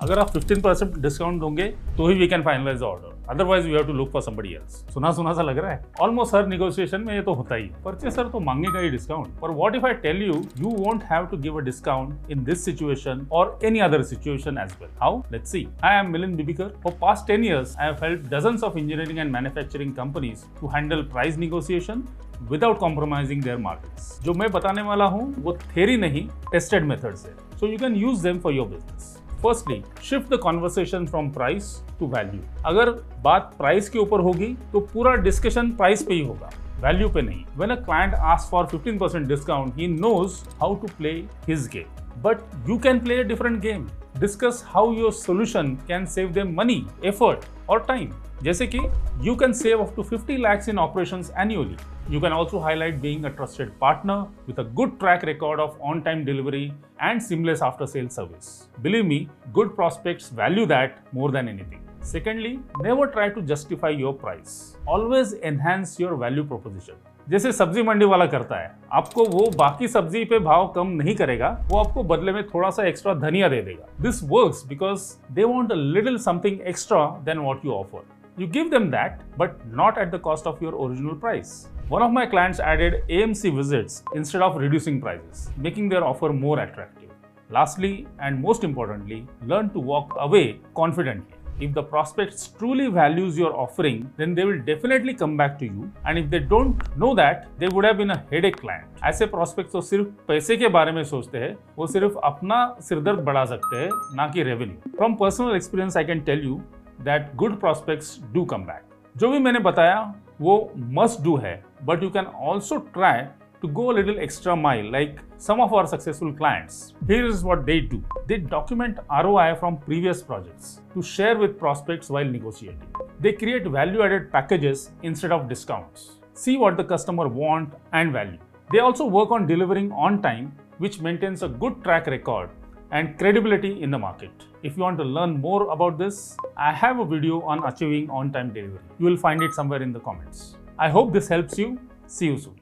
अगर आप 15% डिस्काउंट दोगे तो ही we can finalise the order, otherwise we have to look for somebody else. सुना सुना सा लग रहा है, ऑलमोस्ट हर नेगोशिएशन में ये तो होता ही। परचेसर तो मांगेगा ही डिस्काउंट, पर what if I tell you you won't have to give a discount in this situation or any other situation as well? How? Let's see. I am Milind Bibikar. For past 10 years I have helped dozens of engineering and manufacturing companies to handle price negotiation without compromising their margins. जो मैं बताने वाला हूँ वो theory नहीं, tested methods है, so you can use them for your business. Firstly, shift the conversation from price to value. अगर बात प्राइस के ऊपर होगी तो पूरा डिस्कशन प्राइस पे ही होगा, वैल्यू पे नहीं। When a client asks for 15% discount, he knows how to play his game. But you can play a different game. Discuss how your solution can save them money, effort or time. जैसे कि you can save up to 50 lakhs in operations annually. You can also highlight being a trusted partner with a good track record of on-time delivery and seamless after-sales service. Believe me, good prospects value that more than anything. Secondly, never try to justify your price. Always enhance your value proposition. जैसे सब्जी मंडी वाला करता है, आपको वो बाकी सब्जी पे भाव कम नहीं करेगा, वो आपको बदले में थोड़ा सा एक्स्ट्रा धनिया दे देगा. This works because they want a little something extra than what you offer. You give them that, but not at the cost of your original price. One of my clients added AMC visits instead of reducing prices, making their offer more attractive. Lastly, and most importantly, learn to walk away confidently. If the prospects truly values your offering, then they will definitely come back to you. And if they don't know that, they would have been a headache client. ऐसे prospects तो सिर्फ पैसे के बारे में सोचते हैं, वो सिर्फ अपना सिरदर्द बढ़ा सकते हैं, ना कि revenue. From personal experience, I can tell you that good prospects do come back. जो भी मैंने बताया वो must do है, but you can also try to go a little extra mile like some of our successful clients. Here is what they do. They document ROI from previous projects to share with prospects while negotiating. They create value-added packages instead of discounts. See what the customer want and value. They also work on delivering on time, which maintains a good track record and credibility in the market. If you want to learn more about this, I have a video on achieving on-time delivery. You will find it somewhere in the comments. I hope this helps you. See you soon.